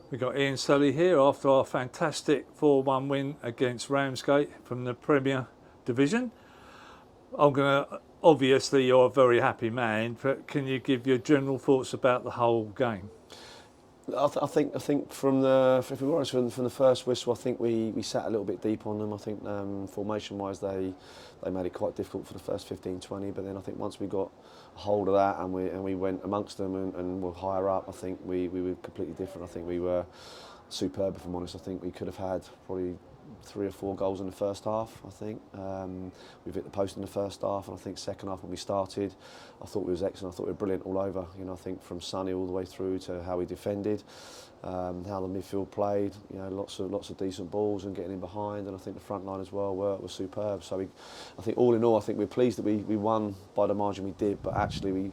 We've got Ian Selley here after our fantastic 4-1 win against Ramsgate from the Premier Division. Obviously you're a very happy man, but can you give your general thoughts about the whole game? I think from the, if we were honest, from the first whistle, I think we sat a little bit deep on them. I think formation-wise they made it quite difficult for the first 15-20, but then I think once we got a hold of that and we went amongst them and were higher up, I think we were completely different. I think we were superb, if I'm honest. I think we could have had probably 3 or 4 goals in the first half. I think we've hit the post in the first half, and I think second half when we started, I thought we was excellent. I thought we were brilliant all over. You know, I think from Sonny all the way through to how we defended, how the midfield played. You know, lots of decent balls and getting in behind, and I think the front line as well were superb. So I think all in all, I think we're pleased that we won by the margin we did, but actually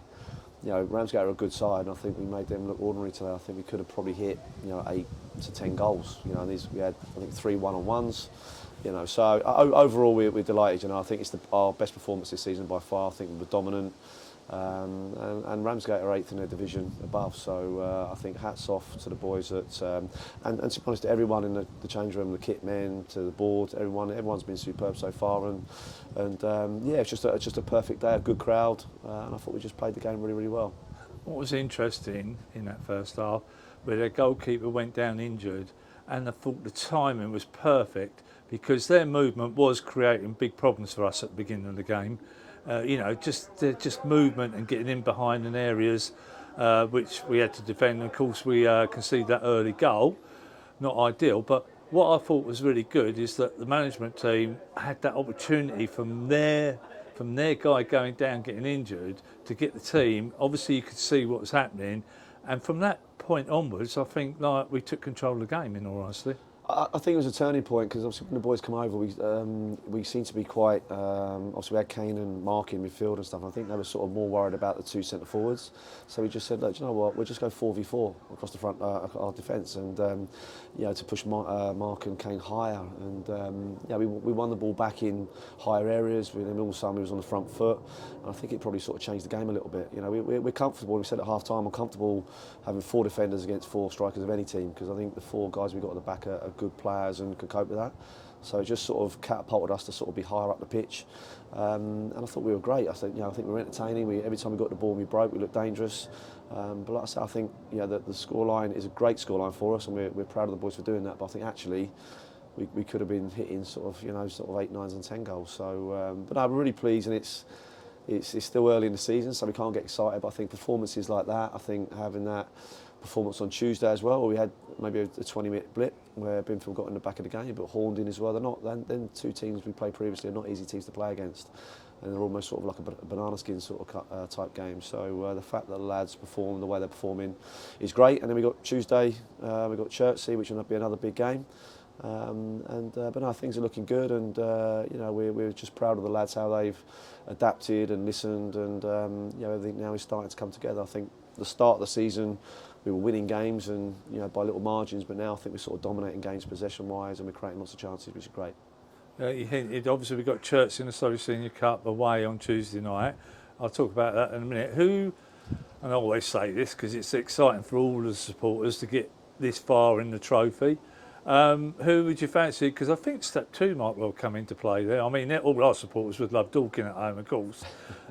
you know, Ramsgate are a good side, and I think we made them look ordinary today. I think we could have probably hit, you know, 8 to 10 goals. You know, and we had, I think, 3 one-on-ones. You know, so overall we're delighted. You know, I think it's our best performance this season by far. I think we were dominant, and Ramsgate are 8th in their division above. So I think hats off to the boys and to be honest, to everyone in the change room, the kit men, to the board, everyone's been superb so far. And yeah, it's just a perfect day, a good crowd, and I thought we just played the game really well. What was interesting in that first half, where their goalkeeper went down injured, and I thought the timing was perfect because their movement was creating big problems for us at the beginning of the game. You know, just movement and getting in behind in areas which we had to defend. And of course, we conceded that early goal, not ideal. But what I thought was really good is that the management team had that opportunity from their guy going down, getting injured, to get the team. Obviously, you could see what was happening, and from that point onwards, I think like we took control of the game. In all honesty. I think it was a turning point because obviously when the boys come over, we seemed to be quite. Obviously we had Kane and Mark in midfield and stuff. And I think they were sort of more worried about the 2 centre forwards. So we just said, look, you know what, we'll just go 4v4 across the front, our defence, and you know, to push Mark and Kane higher. And yeah, we won the ball back in higher areas. All of a sudden we was on the front foot, and I think it probably sort of changed the game a little bit. You know, we're comfortable. We said at half time, we're comfortable having 4 defenders against 4 strikers of any team, because I think the 4 guys we got at the back are good players and could cope with that. So it just sort of catapulted us to sort of be higher up the pitch, and I thought we were great. I think we were entertaining. Every time we got the ball, we broke. We looked dangerous. But like I said, I think the scoreline is a great scoreline for us, and we're proud of the boys for doing that. But I think actually we could have been hitting sort of 8, 9s and 10 goals. So but I'm really pleased, and it's still early in the season, so we can't get excited. But I think performances like that, I think having that performance on Tuesday as well, where we had maybe a 20-minute blip where Binfield got in the back of the game, but Horned in as well. They're not. Then 2 teams we played previously are not easy teams to play against, and they're almost sort of like a banana skin sort of type game. So the fact that the lads perform the way they're performing is great. And then we got Tuesday, we got Chertsey, which will be another big game. But no, things are looking good, and you know, we're just proud of the lads, how they've adapted and listened, and you know, everything now is starting to come together. I think the start of the season we were winning games, and you know, by little margins, but now I think we're sort of dominating games possession wise, and we're creating lots of chances, which is great. You hinted, obviously we've got Chertsey in the Surrey Senior Cup away on Tuesday night. I'll talk about that in a minute. And I always say this because it's exciting for all the supporters to get this far in the trophy. Who would you fancy? Because I think Step 2 might well come into play there. I mean, all our supporters would love Dorking at home, of course.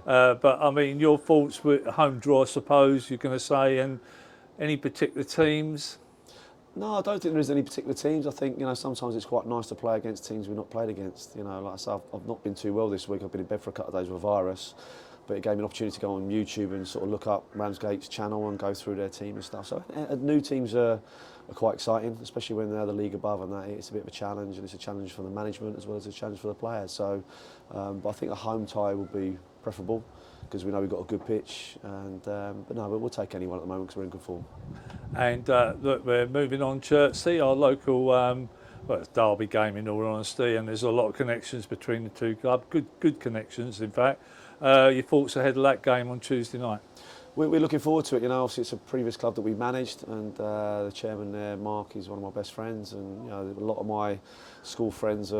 But I mean, your thoughts with home draw, I suppose you're going to say, and any particular teams? No, I don't think there is any particular teams. I think, you know, sometimes it's quite nice to play against teams we've not played against. You know, like I said, I've not been too well this week. I've been in bed for a couple of days with a virus, but it gave me an opportunity to go on YouTube and sort of look up Ramsgate's channel and go through their team and stuff. So new teams are quite exciting, especially when they're the league above, and that it's a bit of a challenge, and it's a challenge for the management as well as a challenge for the players. So, but I think a home tie will be preferable, because we know we've got a good pitch, but we'll take anyone at the moment because we're in good form. And look, we're moving on. Chertsey, our local, well, it's derby game in all honesty, and there's a lot of connections between the 2 clubs. Good connections, in fact. Your thoughts ahead of that game on Tuesday night? We're looking forward to it. You know, obviously it's a previous club that we managed, and the chairman there, Mark, is one of my best friends, and you know, a lot of my school friends,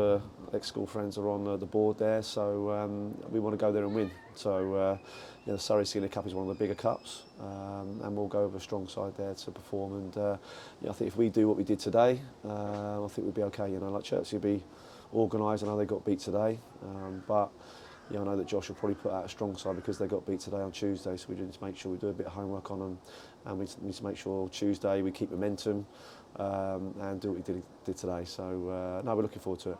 ex-school friends, are on the board there. So we want to go there and win. So you know, the Surrey Senior Cup is one of the bigger cups, and we'll go with a strong side there to perform. And you know, I think if we do what we did today, I think we'd be okay. You know, like Chertsey will be organised. I know they got beat today, but. Yeah, I know that Josh will probably put out a strong side because they got beat today on Tuesday, so we need to make sure we do a bit of homework on them, and we need to make sure Tuesday we keep momentum and do what we did today. So no, we're looking forward to it.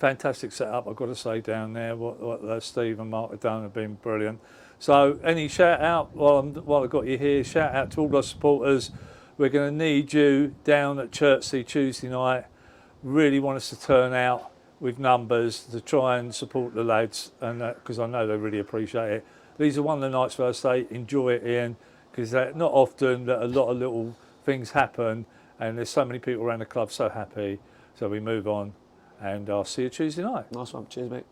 Fantastic setup, I've got to say, down there. What Steve and Mark have done have been brilliant. So any shout out while I've got you here, shout out to all our supporters. We're going to need you down at Chertsey Tuesday night. Really want us to turn out with numbers to try and support the lads, and because I know they really appreciate it. These are one of the nights where I say enjoy it, Ian, because not often that a lot of little things happen, and there's so many people around the club so happy. So we move on, and I'll see you Tuesday night. Nice one. Cheers, mate.